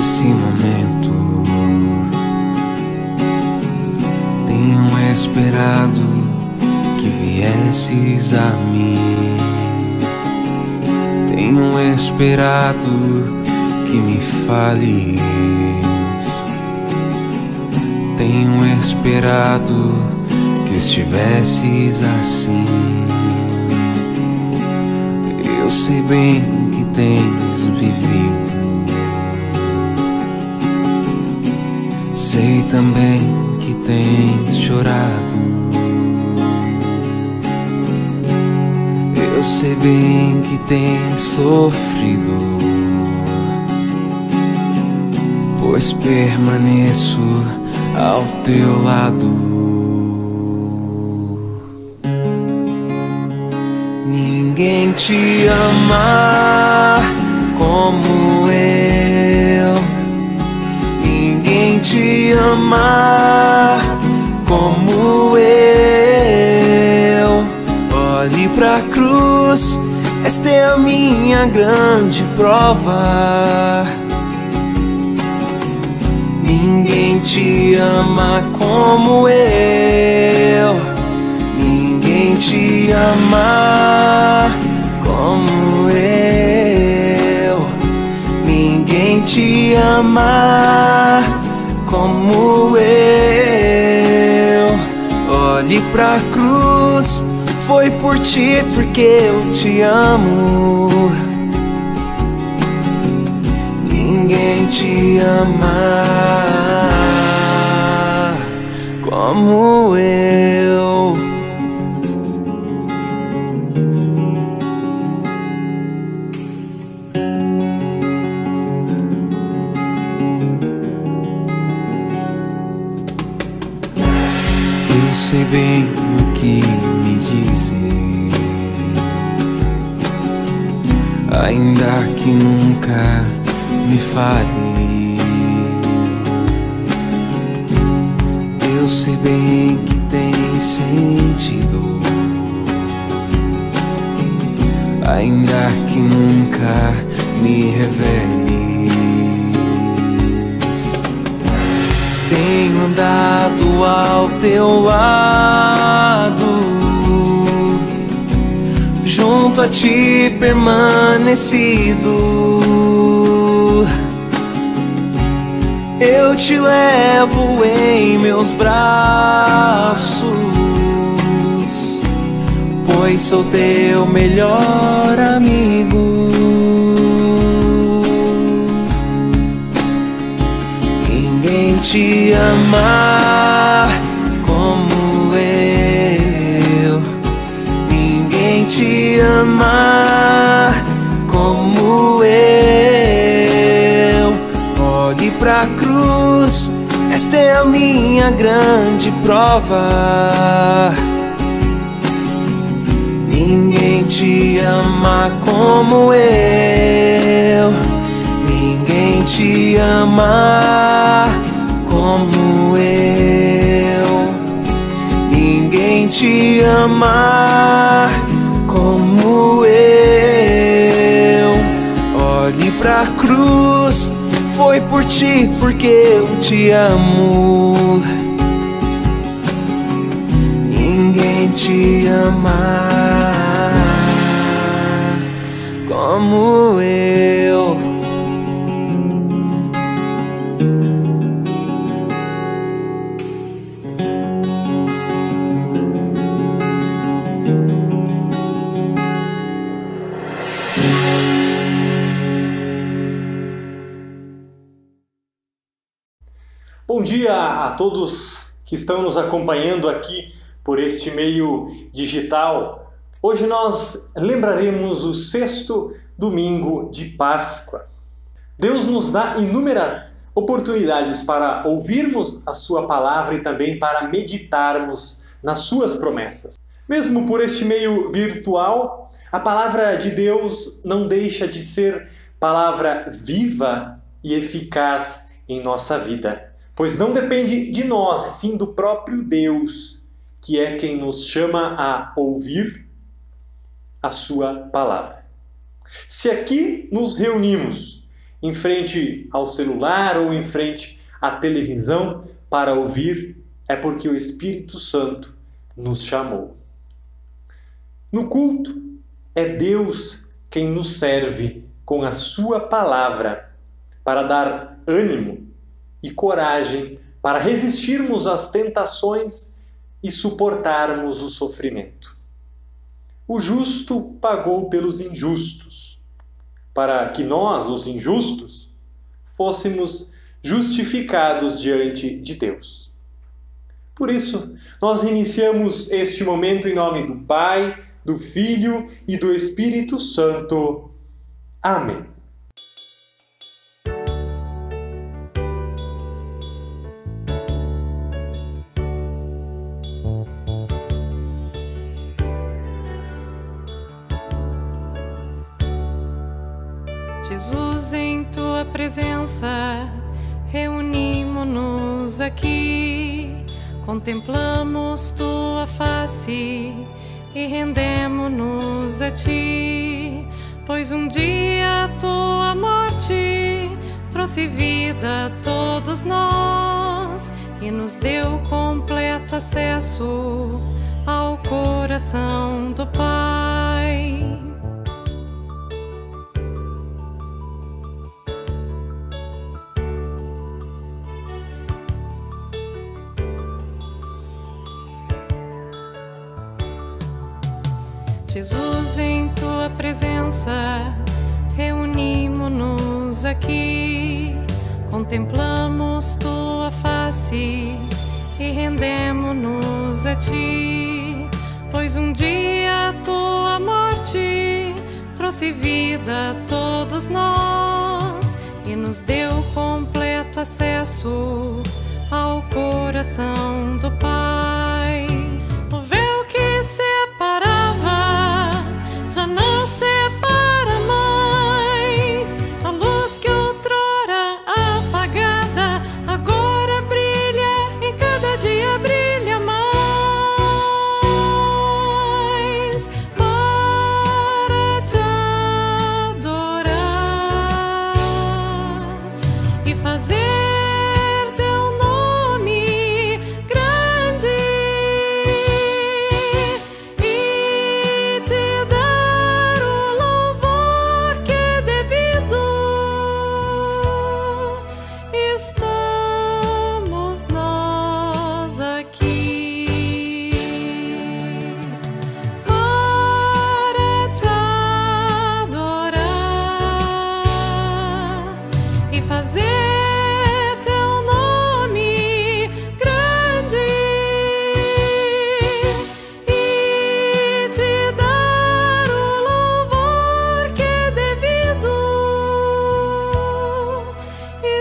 nesse momento. Tenho esperado que viesses a mim. Tenho esperado que me fales. Tenho esperado que estivesses assim. Eu sei bem que tens vivido. Sei também que tens chorado. Eu sei bem que tens sofrido, pois permaneço ao teu lado. Ninguém te ama como eu. Ninguém te ama como eu. Olhe pra cruz, esta é a minha grande prova. Ninguém te ama como eu. Ninguém te ama como eu. Ninguém te ama como eu. Olhe pra cruz, foi por ti porque eu te amo. Ninguém te ama como eu. Eu sei bem o que me dizes, ainda que nunca me fales. Eu sei bem que tens sentido, ainda que nunca me reveles. Tenho andado ao teu lado, junto a ti permanecido. Eu te levo em meus braços, pois sou teu melhor amigo. Ninguém te ama como eu. Ninguém te ama como eu. Olhe pra cruz, esta é a minha grande prova. Ninguém te ama como eu. Ninguém te ama como eu. Ninguém te ama como eu. Olhe pra cruz, foi por ti porque eu te amo. Ninguém te ama como eu. Bom dia a todos que estão nos acompanhando aqui por este meio digital. Hoje nós lembraremos o 6º domingo de Páscoa. Deus nos dá inúmeras oportunidades para ouvirmos a sua palavra e também para meditarmos nas suas promessas. Mesmo por este meio virtual, a palavra de Deus não deixa de ser palavra viva e eficaz em nossa vida, pois não depende de nós, e sim do próprio Deus, que é quem nos chama a ouvir a sua palavra. Se aqui nos reunimos em frente ao celular ou em frente à televisão para ouvir, é porque o Espírito Santo nos chamou. No culto, é Deus quem nos serve com a sua palavra para dar ânimo e coragem para resistirmos às tentações e suportarmos o sofrimento. O justo pagou pelos injustos, para que nós, os injustos, fôssemos justificados diante de Deus. Por isso, nós iniciamos este momento em nome do Pai, do Filho e do Espírito Santo. Amém. Jesus, em tua presença, reunimo-nos aqui, contemplamos tua face e rendemo-nos a ti, pois um dia a tua morte trouxe vida a todos nós e nos deu completo acesso ao coração do Pai. Jesus, em tua presença, reunimo-nos aqui, contemplamos tua face e rendemo-nos a ti, pois um dia a tua morte trouxe vida a todos nós e nos deu completo acesso ao coração do Pai. O véu que separava já não separa mais, a luz que outrora apagada agora brilha e cada dia brilha mais, para te adorar e fazer teu nome grande e te dar o louvor que é devido. Estamos nós aqui para te adorar e fazer teu nome grande e te dar o louvor que é devido.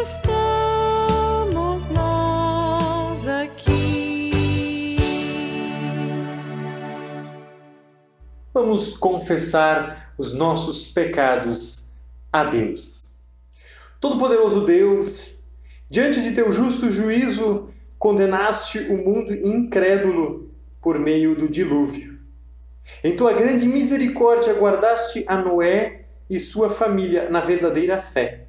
Estamos nós aqui. Vamos confessar os nossos pecados a Deus. Todo-Poderoso Deus, diante de teu justo juízo, condenaste o mundo incrédulo por meio do dilúvio. Em tua grande misericórdia guardaste a Noé e sua família na verdadeira fé.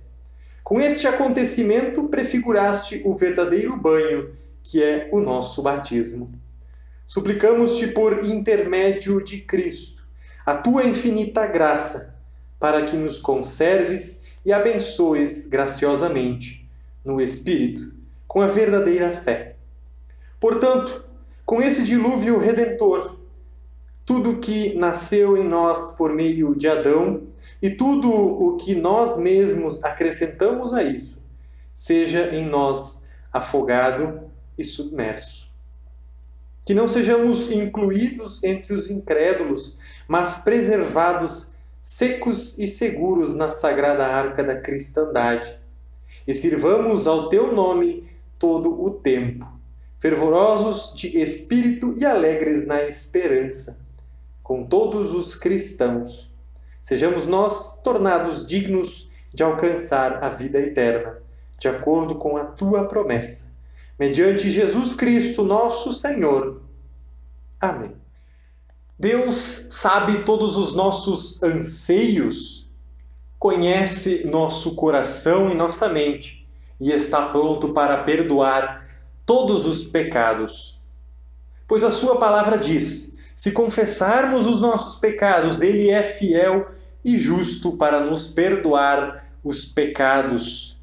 Com este acontecimento prefiguraste o verdadeiro banho, que é o nosso batismo. Suplicamos-te por intermédio de Cristo, a tua infinita graça, para que nos conserves e abençoes graciosamente no Espírito, com a verdadeira fé. Portanto, com esse dilúvio redentor, tudo que nasceu em nós por meio de Adão e tudo o que nós mesmos acrescentamos a isso, seja em nós afogado e submerso. Que não sejamos incluídos entre os incrédulos, mas preservados secos e seguros na sagrada arca da cristandade. E sirvamos ao teu nome todo o tempo, fervorosos de espírito e alegres na esperança, com todos os cristãos. Sejamos nós tornados dignos de alcançar a vida eterna, de acordo com a tua promessa. Mediante Jesus Cristo, nosso Senhor. Amém. Deus sabe todos os nossos anseios conhece nosso coração e nossa mente e está pronto para perdoar todos os pecados. Pois a sua palavra diz: se confessarmos os nossos pecados, Ele é fiel e justo para nos perdoar os pecados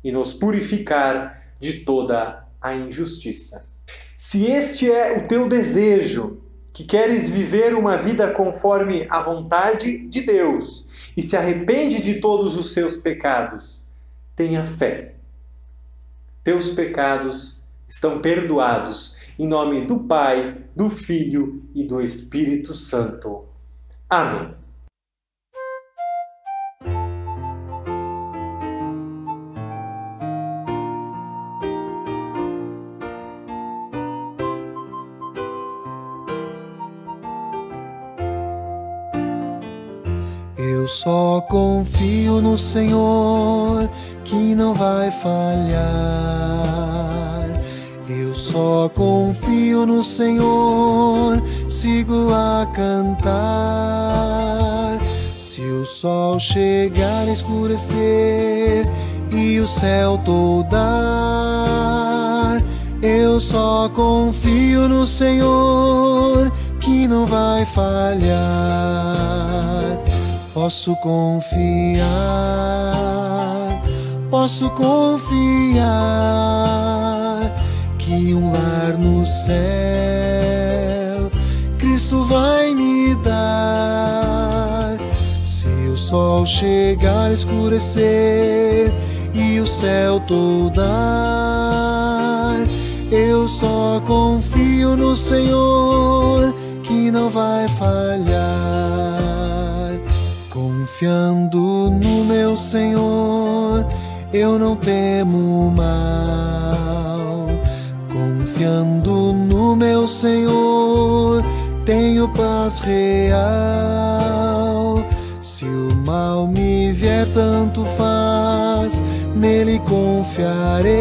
e nos purificar de toda a injustiça. Se este é o teu desejo, que queres viver uma vida conforme a vontade de Deus e se arrepende de todos os seus pecados, tenha fé. Teus pecados estão perdoados, em nome do Pai, do Filho e do Espírito Santo. Amém. Eu só confio no Senhor, que não vai falhar. Eu só confio no Senhor, sigo a cantar. Se o sol chegar a escurecer e o céu toldar, eu só confio no Senhor, que não vai falhar. Posso confiar que um lar no céu Cristo vai me dar. Se o sol chegar a escurecer e o céu toldar, eu só confio no Senhor, que não vai falhar. Confiando no meu Senhor, eu não temo mal. Confiando no meu Senhor, tenho paz real. Se o mal me vier, tanto faz, nele confiarei.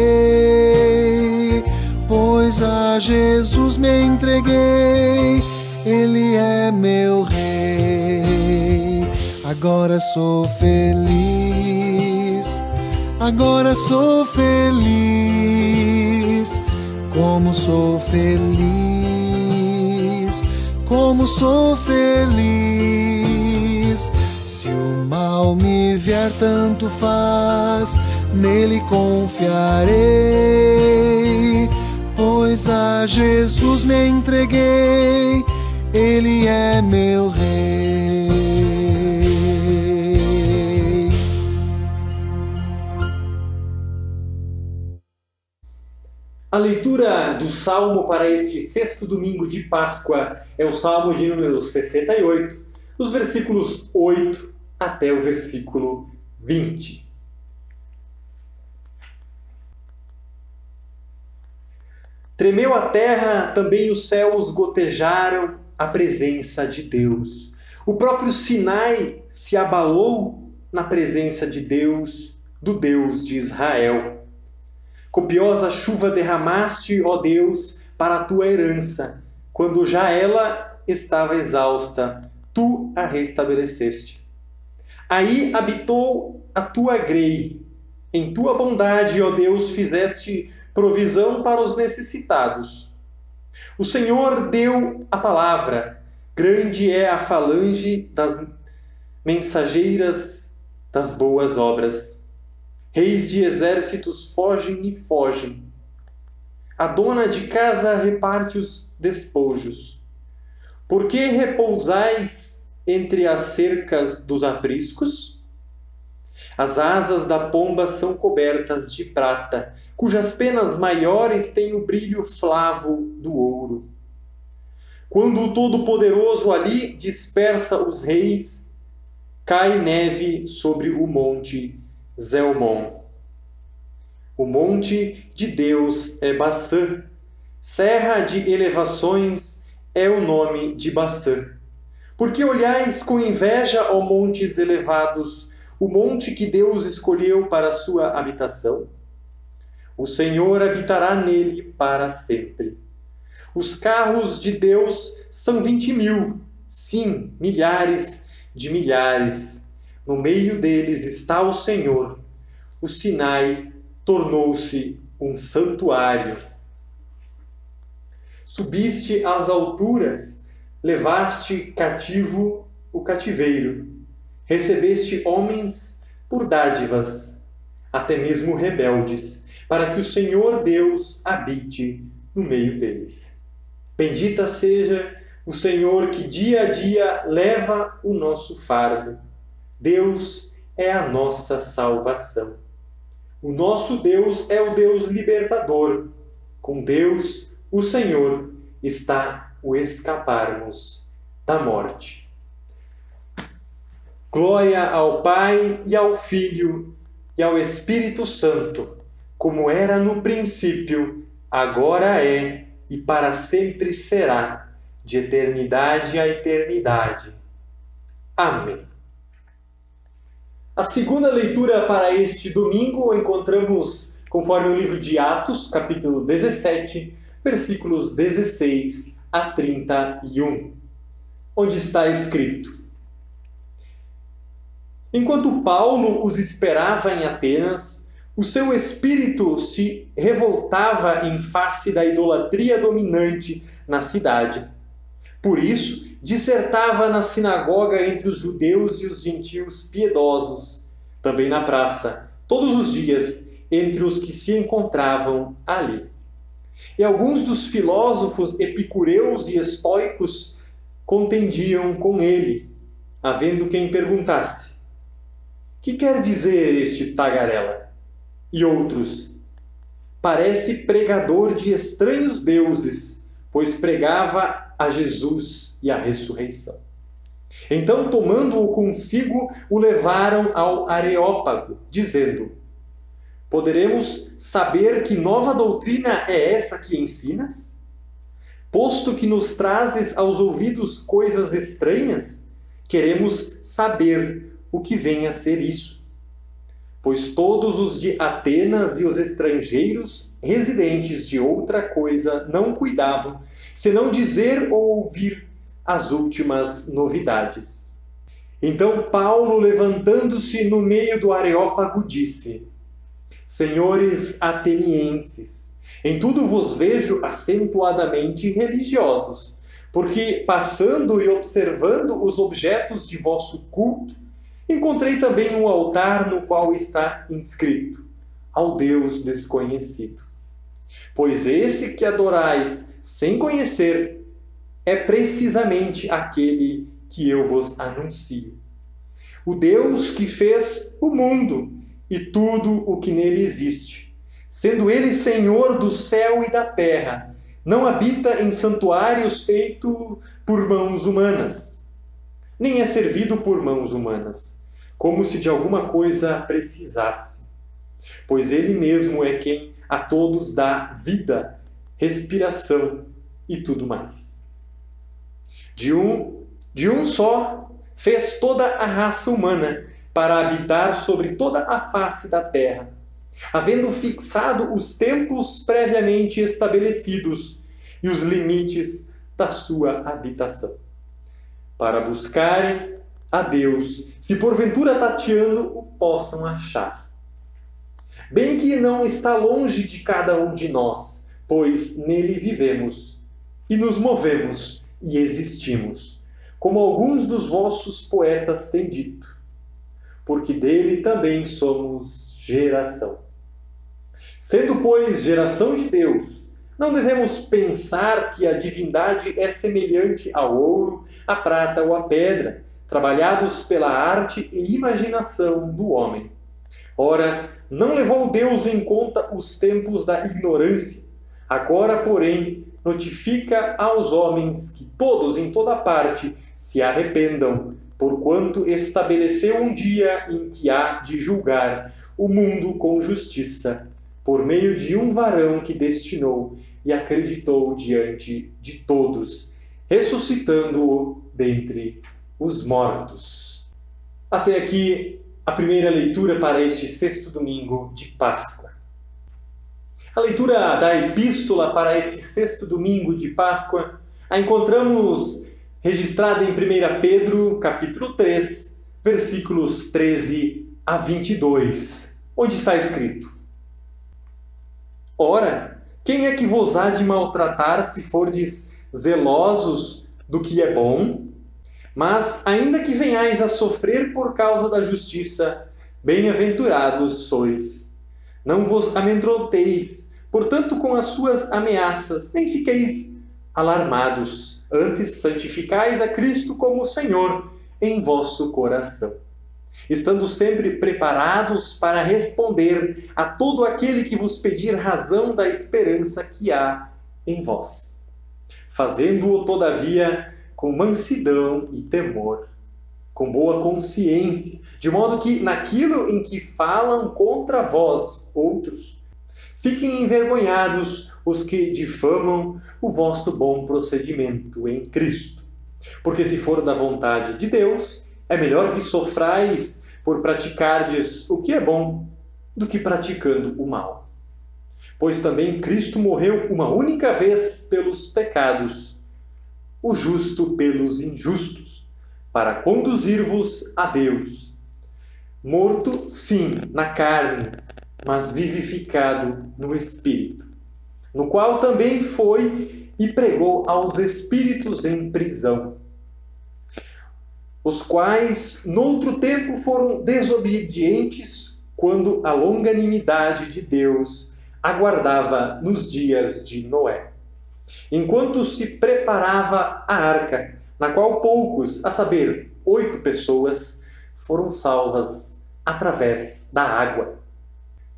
Pois a Jesus me entreguei, Ele é meu Rei. Agora sou feliz, agora sou feliz. Como sou feliz, como sou feliz. Se o mal me vier, tanto faz, nele confiarei. Pois a Jesus me entreguei, Ele é meu Rei. A leitura do Salmo para este sexto domingo de Páscoa é o Salmo de número 68, dos versículos 8 até o versículo 20. Tremeu a terra, também os céus gotejaram a presença de Deus. O próprio Sinai se abalou na presença de Deus, do Deus de Israel. Copiosa chuva derramaste, ó Deus, para a tua herança. Quando já ela estava exausta, tu a restabeleceste. Aí habitou a tua grei. Em tua bondade, ó Deus, fizeste provisão para os necessitados. O Senhor deu a palavra. Grande é a falange das mensageiras das boas obras. Reis de exércitos fogem e fogem. A dona de casa reparte os despojos. Por que repousais entre as cercas dos apriscos? As asas da pomba são cobertas de prata, cujas penas maiores têm o brilho flavo do ouro. Quando o Todo-Poderoso ali dispersa os reis, cai neve sobre o monte Zelmon. O monte de Deus é Baçã, serra de elevações é o nome de Baçã. Porque olhais com inveja, ó montes elevados, o monte que Deus escolheu para a sua habitação? O Senhor habitará nele para sempre. Os carros de Deus são 20.000, sim, milhares de milhares. no meio deles está o Senhor. O Sinai tornou-se um santuário. Subiste às alturas, levaste cativo o cativeiro, recebeste homens por dádivas, até mesmo rebeldes, para que o Senhor Deus habite no meio deles. Bendita seja o Senhor que dia a dia leva o nosso fardo. Deus é a nossa salvação. O nosso Deus é o Deus libertador. Com Deus, o Senhor, está o escaparmos da morte. Glória ao Pai e ao Filho e ao Espírito Santo, como era no princípio, agora é e para sempre será, de eternidade a eternidade. Amém. A segunda leitura para este domingo encontramos conforme o livro de Atos, capítulo 17, versículos 16 a 31, onde está escrito: Enquanto Paulo os esperava em Atenas, o seu espírito se revoltava em face da idolatria dominante na cidade. Por isso, dissertava na sinagoga entre os judeus e os gentios piedosos, também na praça, todos os dias, entre os que se encontravam ali. E alguns dos filósofos epicureus e estoicos contendiam com ele, havendo quem perguntasse: que quer dizer este tagarela? E outros: parece pregador de estranhos deuses, pois pregava a Jesus e a ressurreição. Então, tomando-o consigo, o levaram ao Areópago, dizendo: poderemos saber que nova doutrina é essa que ensinas? Posto que nos trazes aos ouvidos coisas estranhas, queremos saber o que vem a ser isso. Pois todos os de Atenas e os estrangeiros, residentes de outra coisa, não cuidavam, senão dizer ou ouvir as últimas novidades. Então Paulo, levantando-se no meio do Areópago, disse: Senhores atenienses, em tudo vos vejo acentuadamente religiosos, porque, passando e observando os objetos de vosso culto, encontrei também um altar no qual está inscrito: ao Deus desconhecido. Pois esse que adorais sem conhecer é precisamente aquele que eu vos anuncio. O Deus que fez o mundo e tudo o que nele existe, sendo ele Senhor do céu e da terra, não habita em santuários feitos por mãos humanas, nem é servido por mãos humanas, como se de alguma coisa precisasse, pois ele mesmo é quem a todos dá vida, respiração e tudo mais. De um só fez toda a raça humana para habitar sobre toda a face da terra, havendo fixado os tempos previamente estabelecidos e os limites da sua habitação, para buscarem a Deus, se porventura tateando o possam achar. Bem que não está longe de cada um de nós, pois nele vivemos e nos movemos e existimos, como alguns dos vossos poetas têm dito, porque dele também somos geração. Sendo, pois, geração de Deus, não devemos pensar que a divindade é semelhante ao ouro, à prata ou à pedra, trabalhados pela arte e imaginação do homem. Ora, não levou Deus em conta os tempos da ignorância. Agora, porém, notifica aos homens que todos em toda parte se arrependam, porquanto estabeleceu um dia em que há de julgar o mundo com justiça, por meio de um varão que destinou e acreditou diante de todos, ressuscitando-o dentre os mortos. Até aqui a primeira leitura para este sexto domingo de Páscoa. A leitura da epístola para este sexto domingo de Páscoa a encontramos registrada em 1 Pedro, capítulo 3, versículos 13 a 22, onde está escrito: Ora, quem é que vos há de maltratar se fordes zelosos do que é bom? Mas, ainda que venhais a sofrer por causa da justiça, bem-aventurados sois. Não vos amedronteis, portanto, com as suas ameaças, nem fiqueis alarmados. Antes, santificais a Cristo como Senhor em vosso coração, estando sempre preparados para responder a todo aquele que vos pedir razão da esperança que há em vós, fazendo-o, todavia, com mansidão e temor, com boa consciência, de modo que, naquilo em que falam contra vós outros, fiquem envergonhados os que difamam o vosso bom procedimento em Cristo. Porque se for da vontade de Deus, é melhor que sofrais por praticardes o que é bom, do que praticando o mal. Pois também Cristo morreu uma única vez pelos pecados, o justo pelos injustos, para conduzir-vos a Deus. Morto, sim, na carne, mas vivificado no Espírito, no qual também foi e pregou aos espíritos em prisão, os quais, noutro tempo, foram desobedientes, quando a longanimidade de Deus aguardava nos dias de Noé, enquanto se preparava a arca, na qual poucos, a saber, 8 pessoas, foram salvas através da água,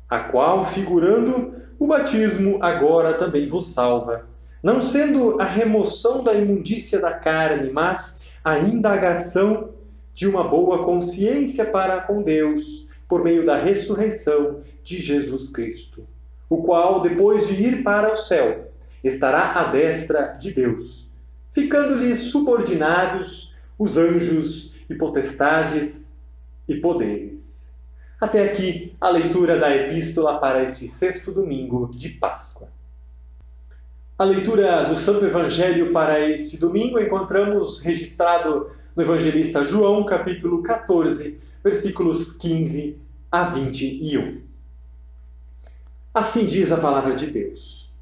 a qual, figurando o batismo, agora também vos salva, não sendo a remoção da imundícia da carne, mas a indagação de uma boa consciência para com Deus, por meio da ressurreição de Jesus Cristo, o qual, depois de ir para o céu, estará à destra de Deus, ficando-lhes subordinados os anjos e potestades e poderes. Até aqui a leitura da epístola para este 6º domingo de Páscoa. A leitura do Santo Evangelho para este domingo encontramos registrado no evangelista João, capítulo 14, versículos 15 a 21. Assim diz a palavra de Deus: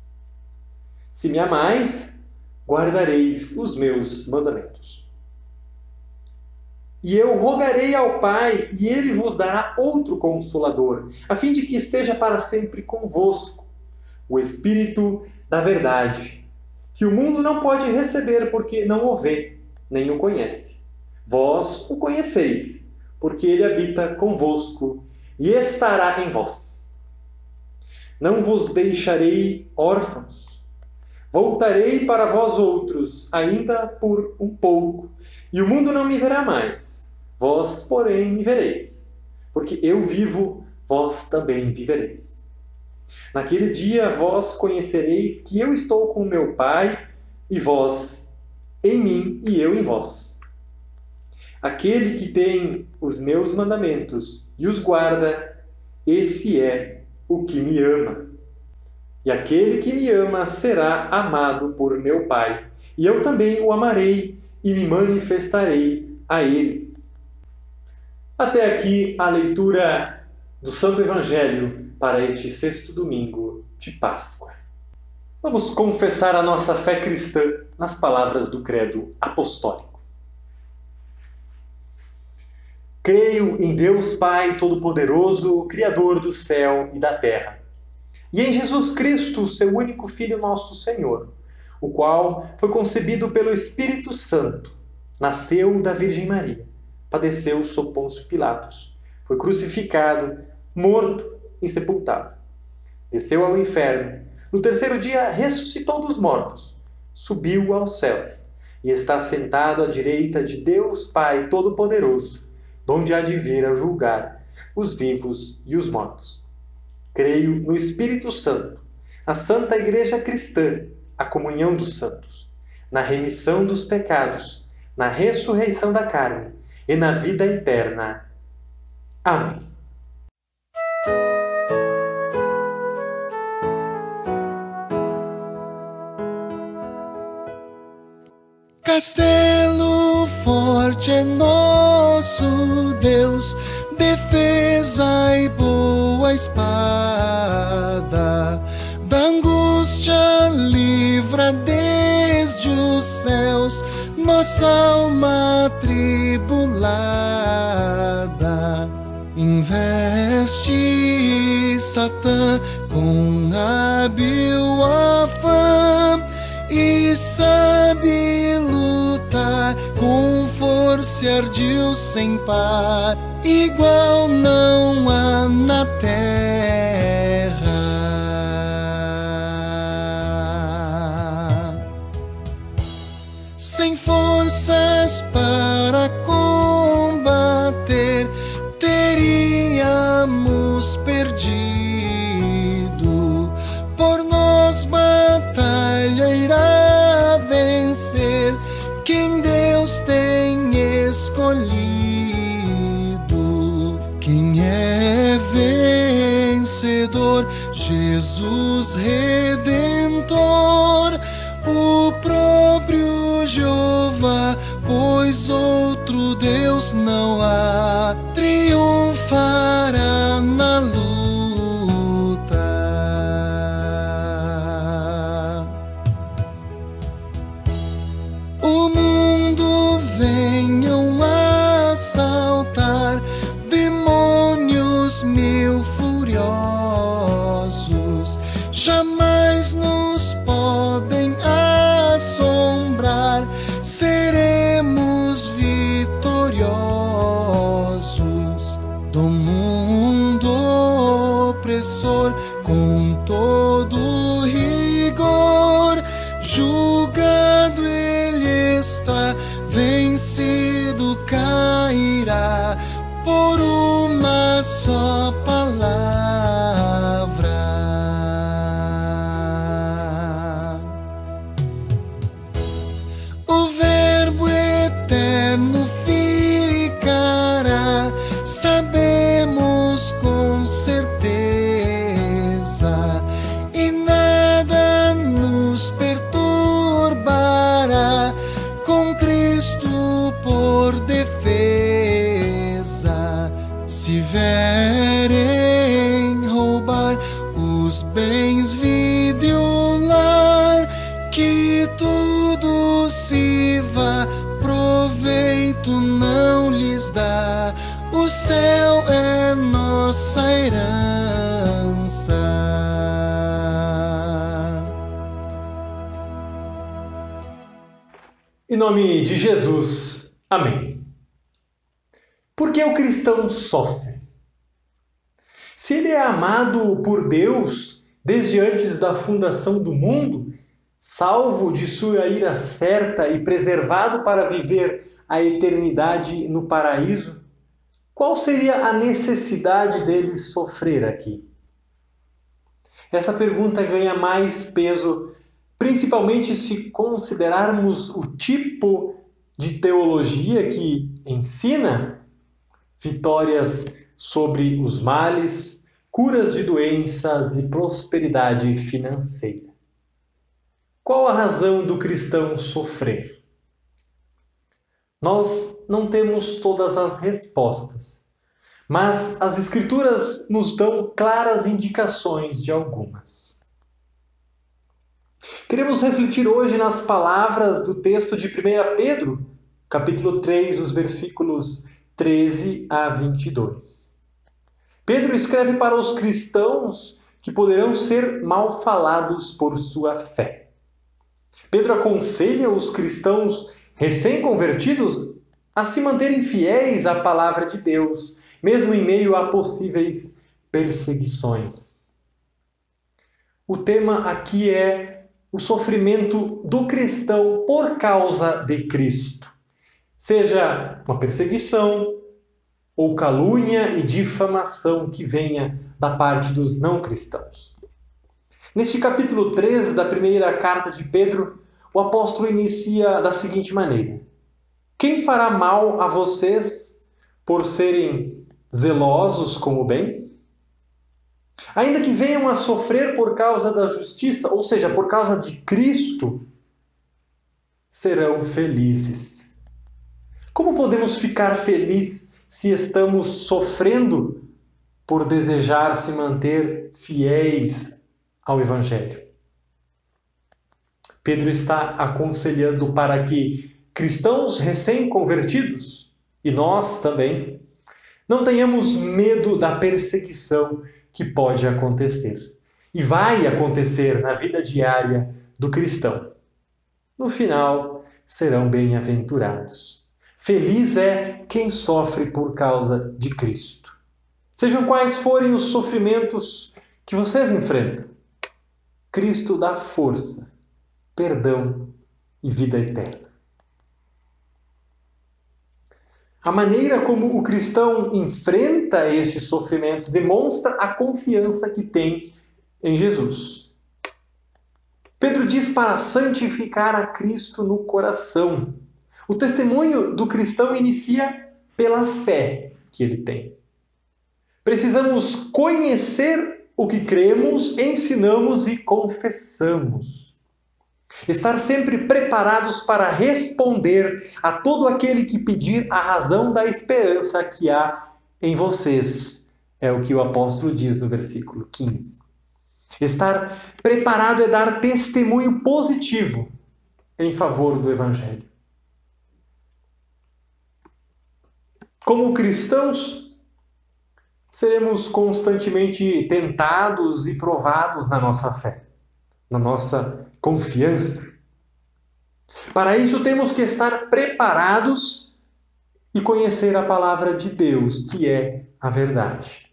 Se me amais, guardareis os meus mandamentos. E eu rogarei ao Pai, e ele vos dará outro Consolador, a fim de que esteja para sempre convosco, o Espírito da verdade, que o mundo não pode receber porque não o vê, nem o conhece. Vós o conheceis, porque ele habita convosco e estará em vós. Não vos deixarei órfãos. Voltarei para vós outros, ainda por um pouco, e o mundo não me verá mais. Vós, porém, me vereis, porque eu vivo, vós também vivereis. Naquele dia vós conhecereis que eu estou com meu Pai, e vós em mim e eu em vós. Aquele que tem os meus mandamentos e os guarda, esse é o que me ama. E aquele que me ama será amado por meu Pai, e eu também o amarei e me manifestarei a ele. Até aqui a leitura do Santo Evangelho para este 6º domingo de Páscoa. Vamos confessar a nossa fé cristã nas palavras do Credo Apostólico. Creio em Deus Pai Todo-Poderoso, Criador do céu e da terra, e em Jesus Cristo, seu único Filho, nosso Senhor, o qual foi concebido pelo Espírito Santo, nasceu da Virgem Maria, padeceu sob Pôncio Pilatos, foi crucificado, morto e sepultado. Desceu ao inferno, no 3º dia ressuscitou dos mortos, subiu aos céus e está sentado à direita de Deus Pai Todo-Poderoso, donde há de vir a julgar os vivos e os mortos. Creio no Espírito Santo, na Santa Igreja Cristã, a comunhão dos santos, na remissão dos pecados, na ressurreição da carne e na vida eterna. Amém. Castelo forte é nosso Deus, defesa e boa espada. Da angústia livra desde os céus nossa alma tribulada. Investe Satã com hábil afã e sabe lutar com força e ardil sem par, igual não há na terra. Sem forças para combater, teríamos perdido. Por nós batalha irá vencer quem Deus tem escolhido. Quem é vencedor? Jesus Redentor, o próprio Jeová, pois outro Deus não há, triunfará na luta. O mundo venham assaltar, demônios mil furiosos, jamais nos podem assombrar, seremos vitoriosos do mundo opressor. Com todo rigor julgado ele está, vencido cairá por uma só palavra. O Verbo eterno ficará, sabemos com certeza, e nada nos perturbará, com Cristo por defesa. Se vierem roubar os bens, vida e o lar, que tudo se vá, proveito não lhes dá. O céu é nossa herança. Em nome de Jesus, amém. Por que o cristão sofre? Se ele é amado por Deus desde antes da fundação do mundo, salvo de sua ira certa e preservado para viver a eternidade no paraíso, qual seria a necessidade dele sofrer aqui? Essa pergunta ganha mais peso, principalmente se considerarmos o tipo de teologia que ensina vitórias sobre os males, curas de doenças e prosperidade financeira. Qual a razão do cristão sofrer? Nós não temos todas as respostas, mas as Escrituras nos dão claras indicações de algumas. Queremos refletir hoje nas palavras do texto de 1 Pedro, capítulo 3, os versículos 13 a 22. Pedro escreve para os cristãos que poderão ser mal falados por sua fé. Pedro aconselha os cristãos recém-convertidos a se manterem fiéis à palavra de Deus, mesmo em meio a possíveis perseguições. O tema aqui é o sofrimento do cristão por causa de Cristo, seja uma perseguição ou calúnia e difamação que venha da parte dos não cristãos. Neste capítulo 13 da primeira carta de Pedro, o apóstolo inicia da seguinte maneira: quem fará mal a vocês por serem zelosos com o bem? Ainda que venham a sofrer por causa da justiça, ou seja, por causa de Cristo, serão felizes. Como podemos ficar felizes se estamos sofrendo por desejar se manter fiéis ao Evangelho? Pedro está aconselhando para que cristãos recém-convertidos, e nós também, não tenhamos medo da perseguição que pode acontecer. E vai acontecer na vida diária do cristão. No final, serão bem-aventurados. Feliz é quem sofre por causa de Cristo. Sejam quais forem os sofrimentos que vocês enfrentam, Cristo dá força, perdão e vida eterna. A maneira como o cristão enfrenta este sofrimento demonstra a confiança que tem em Jesus. Pedro diz para santificar a Cristo no coração. O testemunho do cristão inicia pela fé que ele tem. Precisamos conhecer o que cremos, ensinamos e confessamos. Estar sempre preparados para responder a todo aquele que pedir a razão da esperança que há em vocês. É o que o apóstolo diz no versículo 15. Estar preparado é dar testemunho positivo em favor do Evangelho. Como cristãos, seremos constantemente tentados e provados na nossa fé, na nossa confiança. Para isso, temos que estar preparados e conhecer a palavra de Deus, que é a verdade.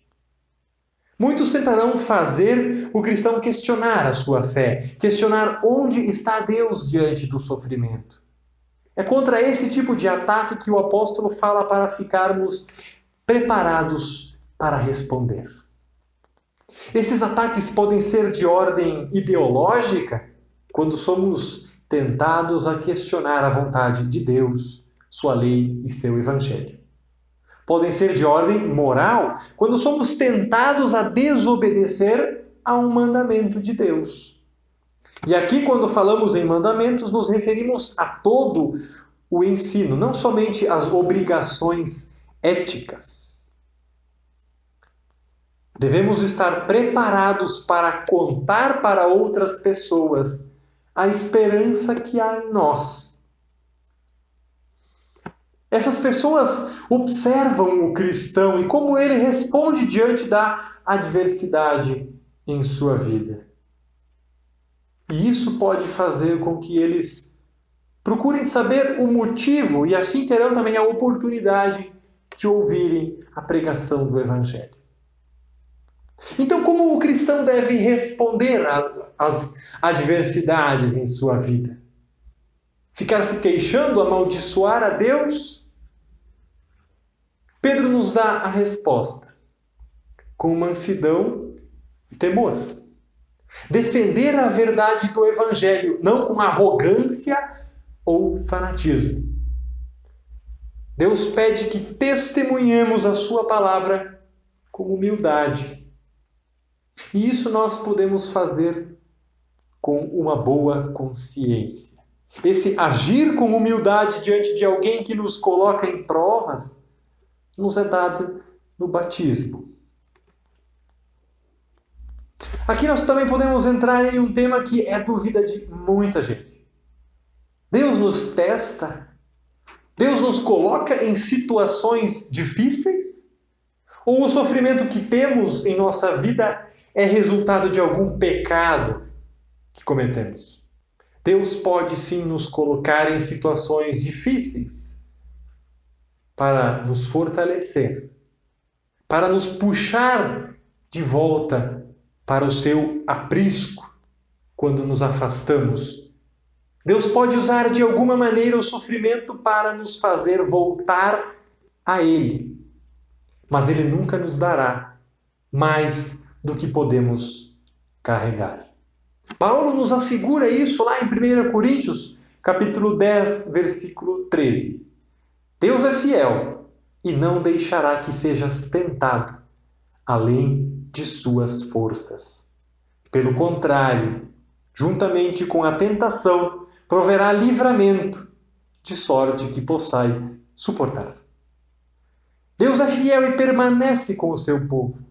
Muitos tentarão fazer o cristão questionar a sua fé, questionar onde está Deus diante do sofrimento. É contra esse tipo de ataque que o apóstolo fala para ficarmos preparados para responder. Esses ataques podem ser de ordem ideológica, quando somos tentados a questionar a vontade de Deus, sua lei e seu evangelho. Podem ser de ordem moral, quando somos tentados a desobedecer a um mandamento de Deus. E aqui, quando falamos em mandamentos, nos referimos a todo o ensino, não somente às obrigações éticas. Devemos estar preparados para contar para outras pessoas a esperança que há em nós. Essas pessoas observam o cristão e como ele responde diante da adversidade em sua vida. E isso pode fazer com que eles procurem saber o motivo e assim terão também a oportunidade de ouvirem a pregação do Evangelho. Então, como o cristão deve responder às adversidades em sua vida? Ficar se queixando, amaldiçoar a Deus? Pedro nos dá a resposta com mansidão e temor. Defender a verdade do Evangelho, não com arrogância ou fanatismo. Deus pede que testemunhemos a sua palavra com humildade. E isso nós podemos fazer com uma boa consciência. Esse agir com humildade diante de alguém que nos coloca em provas nos é dado no batismo. Aqui nós também podemos entrar em um tema que é dúvida de muita gente. Deus nos testa? Deus nos coloca em situações difíceis? Ou o sofrimento que temos em nossa vida é resultado de algum pecado que cometemos? Deus pode sim nos colocar em situações difíceis para nos fortalecer, para nos puxar de volta para o seu aprisco quando nos afastamos. Deus pode usar de alguma maneira o sofrimento para nos fazer voltar a Ele. Mas Ele nunca nos dará mais do que podemos carregar. Paulo nos assegura isso lá em 1 Coríntios, capítulo 10, versículo 13. Deus é fiel e não deixará que sejas tentado além de suas forças. Pelo contrário, juntamente com a tentação, proverá livramento, de sorte que possais suportar. Deus é fiel e permanece com o seu povo.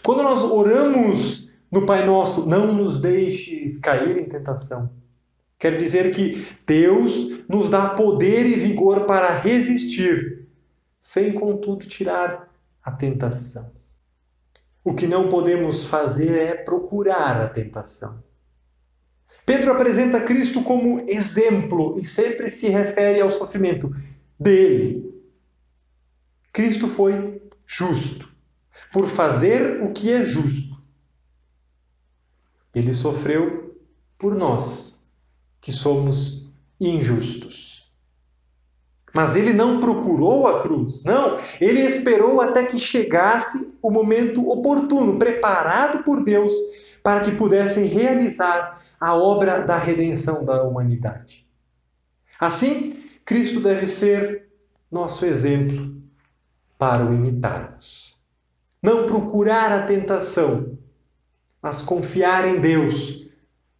Quando nós oramos no Pai Nosso, não nos deixes cair em tentação, quer dizer que Deus nos dá poder e vigor para resistir, sem contudo tirar a tentação. O que não podemos fazer é procurar a tentação. Pedro apresenta Cristo como exemplo e sempre se refere ao sofrimento dele. Cristo foi justo por fazer o que é justo. Ele sofreu por nós, que somos injustos. Mas ele não procurou a cruz, não. Ele esperou até que chegasse o momento oportuno, preparado por Deus, para que pudesse realizar a obra da redenção da humanidade. Assim, Cristo deve ser nosso exemplo para o imitarmos. Não procurar a tentação, mas confiar em Deus,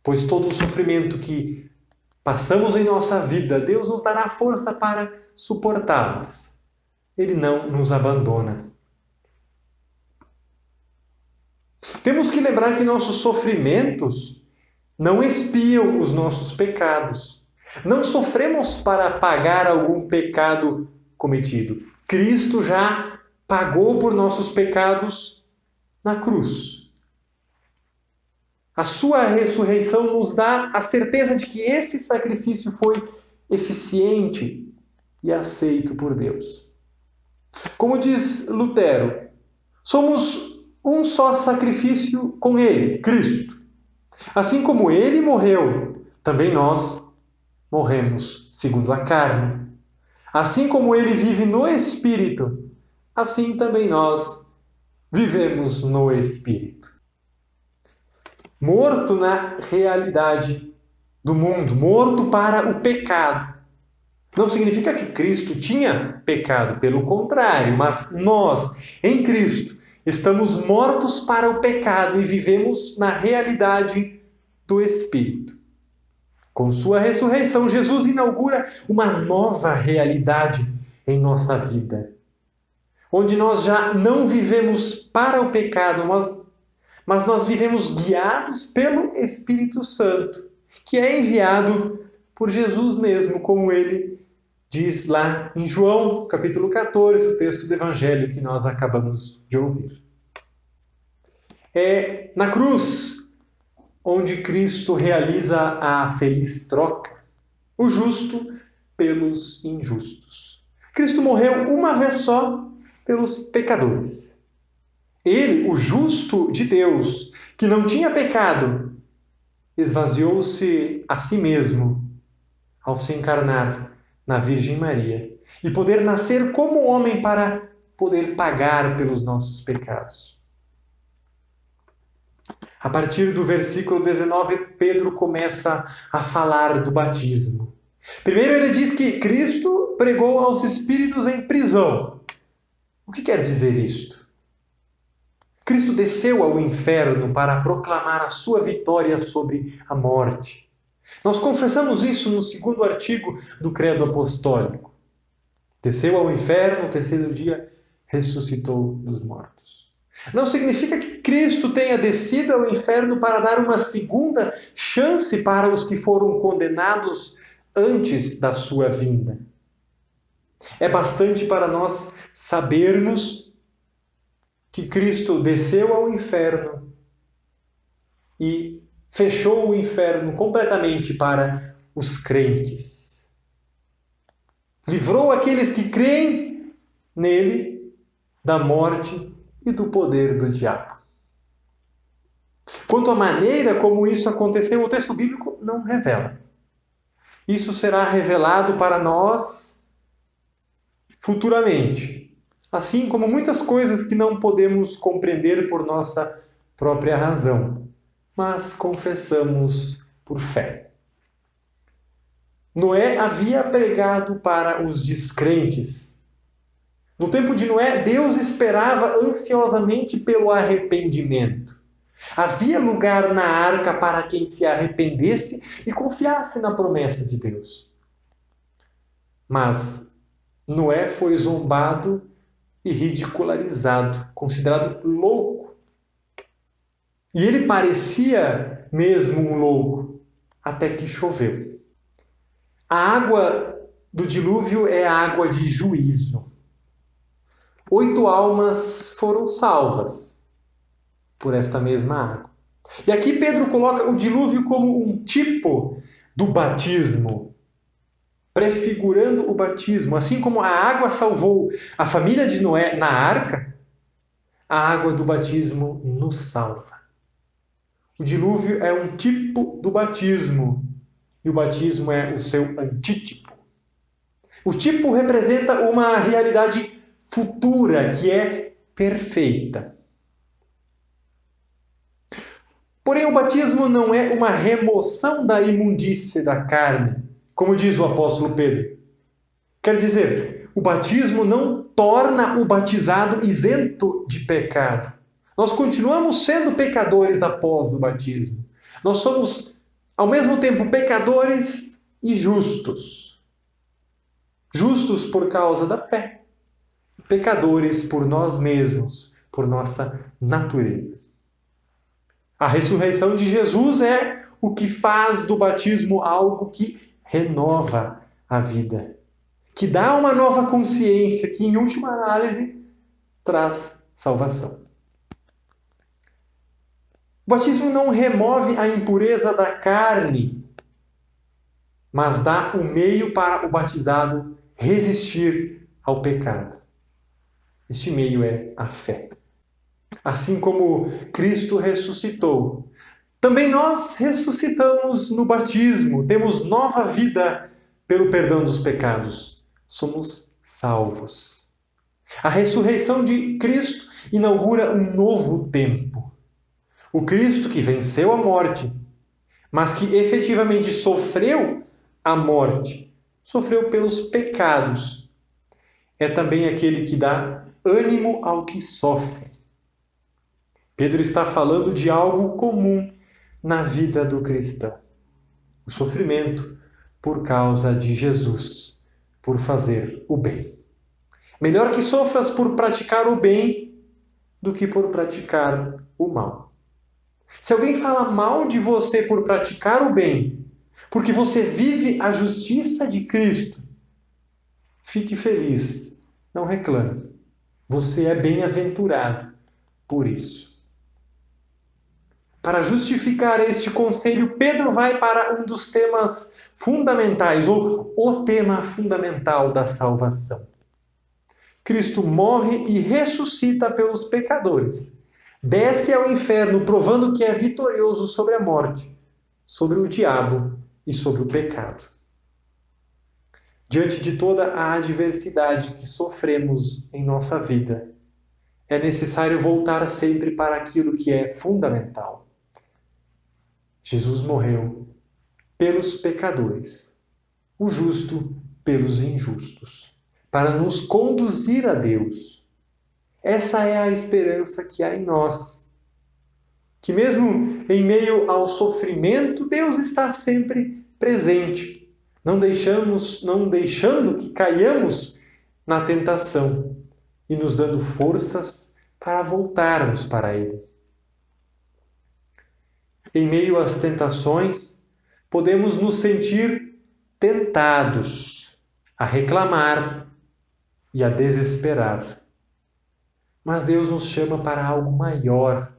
pois todo o sofrimento que passamos em nossa vida, Deus nos dará força para suportá-las. Ele não nos abandona. Temos que lembrar que nossos sofrimentos não expiam os nossos pecados. Não sofremos para pagar algum pecado cometido. Cristo já pagou por nossos pecados na cruz. A sua ressurreição nos dá a certeza de que esse sacrifício foi eficiente e aceito por Deus. Como diz Lutero, somos um só sacrifício com Ele, Cristo. Assim como Ele morreu, também nós morremos segundo a carne. Assim como Ele vive no Espírito, assim também nós vivemos no Espírito. Morto na realidade do mundo, morto para o pecado. Não significa que Cristo tinha pecado, pelo contrário, mas nós, em Cristo, estamos mortos para o pecado e vivemos na realidade do Espírito. Com sua ressurreição, Jesus inaugura uma nova realidade em nossa vida, onde nós já não vivemos para o pecado, mas nós vivemos guiados pelo Espírito Santo, que é enviado por Jesus mesmo, como ele diz lá em João, capítulo 14, o texto do Evangelho que nós acabamos de ouvir. É na cruz onde Cristo realiza a feliz troca, o justo pelos injustos. Cristo morreu uma vez só pelos pecadores. Ele, o justo de Deus, que não tinha pecado, esvaziou-se a si mesmo ao se encarnar na Virgem Maria e poder nascer como homem para poder pagar pelos nossos pecados. A partir do versículo 19, Pedro começa a falar do batismo. Primeiro ele diz que Cristo pregou aos espíritos em prisão. O que quer dizer isto? Cristo desceu ao inferno para proclamar a sua vitória sobre a morte. Nós confessamos isso no segundo artigo do Credo Apostólico. Desceu ao inferno, no terceiro dia ressuscitou dos mortos. Não significa que Cristo tenha descido ao inferno para dar uma segunda chance para os que foram condenados antes da sua vinda. É bastante para nós sabermos que Cristo desceu ao inferno e fechou o inferno completamente para os crentes. Livrou aqueles que creem nele da morte e do poder do diabo. Quanto à maneira como isso aconteceu, o texto bíblico não revela. Isso será revelado para nós futuramente, assim como muitas coisas que não podemos compreender por nossa própria razão, mas confessamos por fé. Noé havia pregado para os descrentes. No tempo de Noé, Deus esperava ansiosamente pelo arrependimento. Havia lugar na arca para quem se arrependesse e confiasse na promessa de Deus. Mas Noé foi zombado e ridicularizado, considerado louco. E ele parecia mesmo um louco, até que choveu. A água do dilúvio é água de juízo. 8 almas foram salvas por esta mesma água. E aqui Pedro coloca o dilúvio como um tipo do batismo, prefigurando o batismo. Assim como a água salvou a família de Noé na arca, a água do batismo nos salva. O dilúvio é um tipo do batismo e o batismo é o seu antítipo. O tipo representa uma realidade futura que é perfeita. Porém, o batismo não é uma remoção da imundície da carne, como diz o apóstolo Pedro. Quer dizer, o batismo não torna o batizado isento de pecado. Nós continuamos sendo pecadores após o batismo. Nós somos, ao mesmo tempo, pecadores e justos. Justos por causa da fé. Pecadores por nós mesmos, por nossa natureza. A ressurreição de Jesus é o que faz do batismo algo que renova a vida, que dá uma nova consciência, que, em última análise, traz salvação. O batismo não remove a impureza da carne, mas dá o meio para o batizado resistir ao pecado. Este meio é a fé. Assim como Cristo ressuscitou, também nós ressuscitamos no batismo, temos nova vida pelo perdão dos pecados. Somos salvos. A ressurreição de Cristo inaugura um novo tempo. O Cristo que venceu a morte, mas que efetivamente sofreu a morte, sofreu pelos pecados. É também aquele que dá ânimo ao que sofre. Pedro está falando de algo comum na vida do cristão. O sofrimento por causa de Jesus, por fazer o bem. Melhor que sofras por praticar o bem do que por praticar o mal. Se alguém fala mal de você por praticar o bem, porque você vive a justiça de Cristo, fique feliz, não reclame. Você é bem-aventurado por isso. Para justificar este conselho, Pedro vai para um dos temas fundamentais, ou o tema fundamental da salvação. Cristo morre e ressuscita pelos pecadores. Desce ao inferno, provando que é vitorioso sobre a morte, sobre o diabo e sobre o pecado. Diante de toda a adversidade que sofremos em nossa vida, é necessário voltar sempre para aquilo que é fundamental. Jesus morreu pelos pecadores, o justo pelos injustos, para nos conduzir a Deus. Essa é a esperança que há em nós. Que mesmo em meio ao sofrimento, Deus está sempre presente, não deixando que caiamos na tentação e nos dando forças para voltarmos para Ele. Em meio às tentações, podemos nos sentir tentados a reclamar e a desesperar. Mas Deus nos chama para algo maior.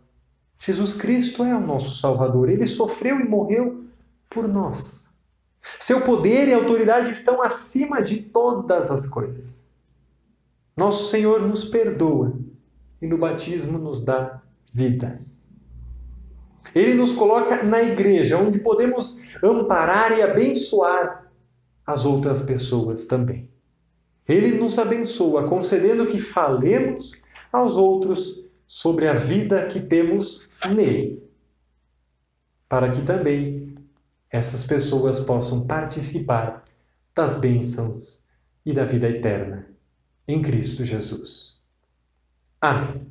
Jesus Cristo é o nosso Salvador. Ele sofreu e morreu por nós. Seu poder e autoridade estão acima de todas as coisas. Nosso Senhor nos perdoa e no batismo nos dá vida. Ele nos coloca na igreja, onde podemos amparar e abençoar as outras pessoas também. Ele nos abençoa, concedendo que falemos aos outros sobre a vida que temos nele, para que também essas pessoas possam participar das bênçãos e da vida eterna em Cristo Jesus. Amém.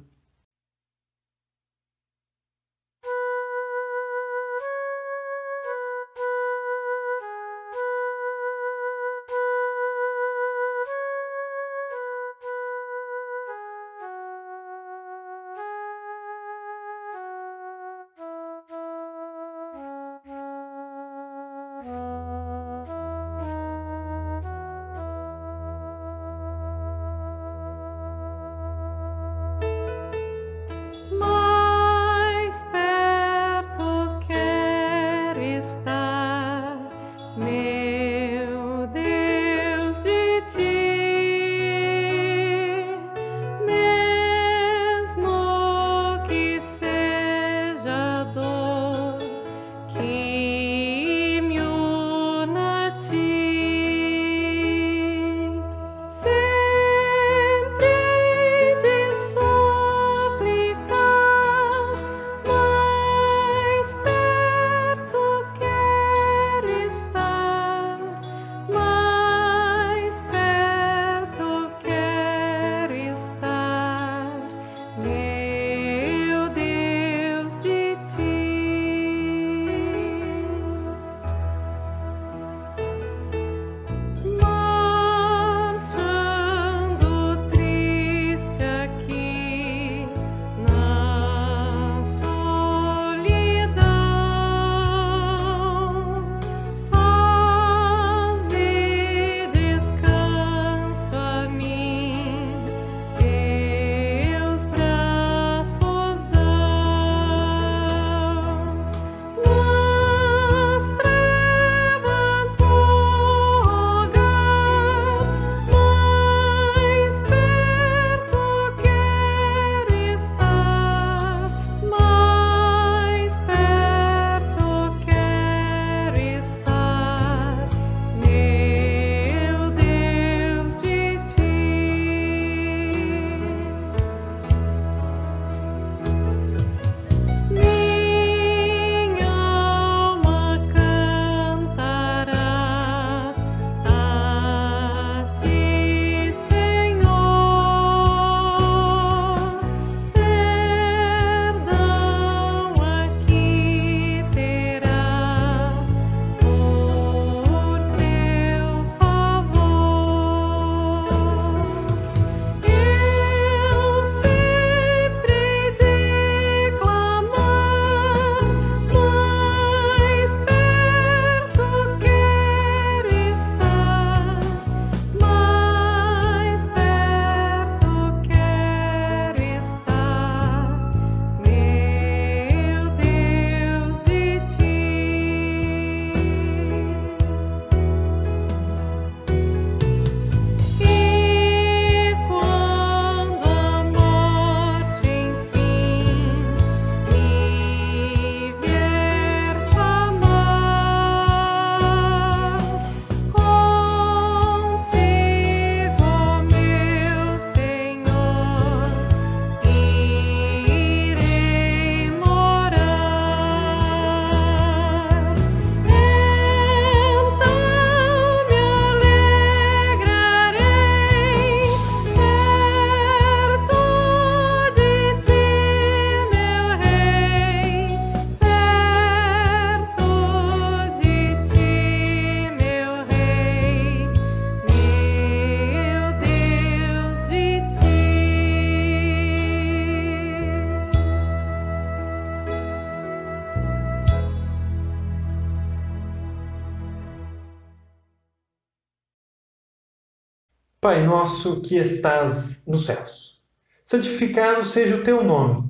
Pai nosso que estás nos céus, santificado seja o teu nome.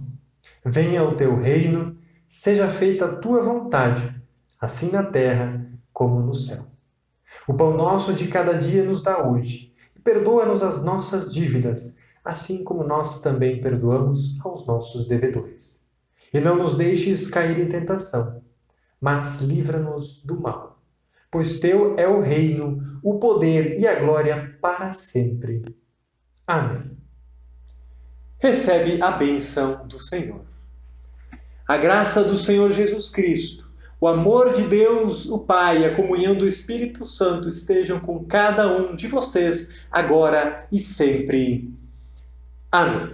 Venha o teu reino, seja feita a tua vontade, assim na terra como no céu. O pão nosso de cada dia nos dá hoje, e perdoa-nos as nossas dívidas, assim como nós também perdoamos aos nossos devedores. E não nos deixes cair em tentação, mas livra-nos do mal. Pois teu é o reino, o poder e a glória para sempre. Amém. Recebe a bênção do Senhor. A graça do Senhor Jesus Cristo, o amor de Deus, o Pai, a comunhão do Espírito Santo estejam com cada um de vocês, agora e sempre. Amém.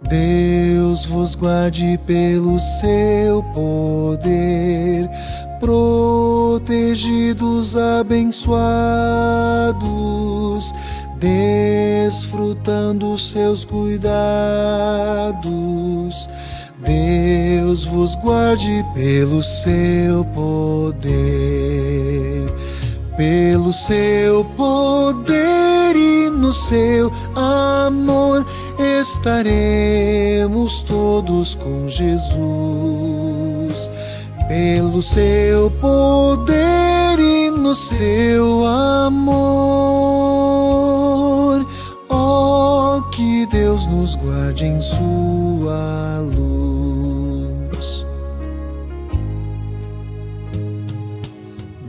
Deus vos guarde pelo seu poder, protegidos, abençoados, desfrutando seus cuidados. Deus vos guarde pelo seu poder, pelo seu poder e no seu amor estaremos todos com Jesus. Pelo seu poder e no seu amor, ó, que Deus nos guarde em sua luz.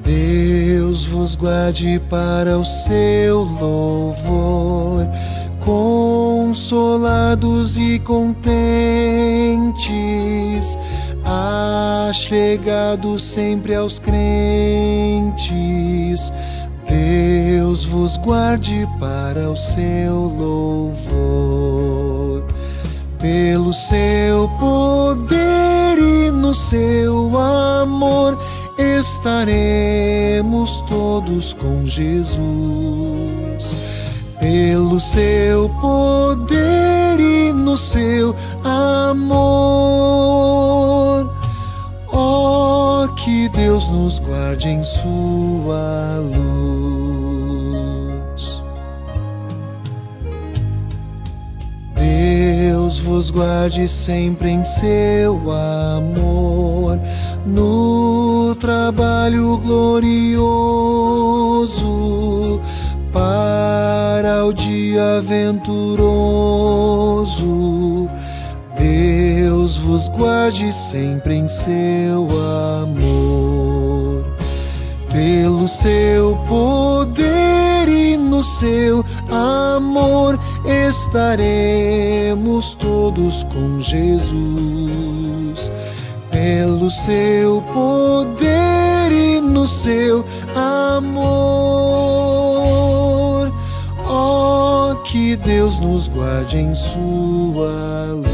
Deus vos guarde para o seu louvor, consolados e contentes, achegados sempre aos crentes. Deus vos guarde para o seu louvor, pelo seu poder e no seu amor estaremos todos com Jesus. Pelo seu poder e no seu amor, ó, que Deus nos guarde em sua luz. Deus vos guarde sempre em seu amor, no trabalho glorioso, para o dia venturoso. Deus vos guarde sempre em seu amor, pelo seu poder e no seu amor estaremos todos com Jesus. Pelo seu poder e no seu amor, ó, que Deus nos guarde em sua luz.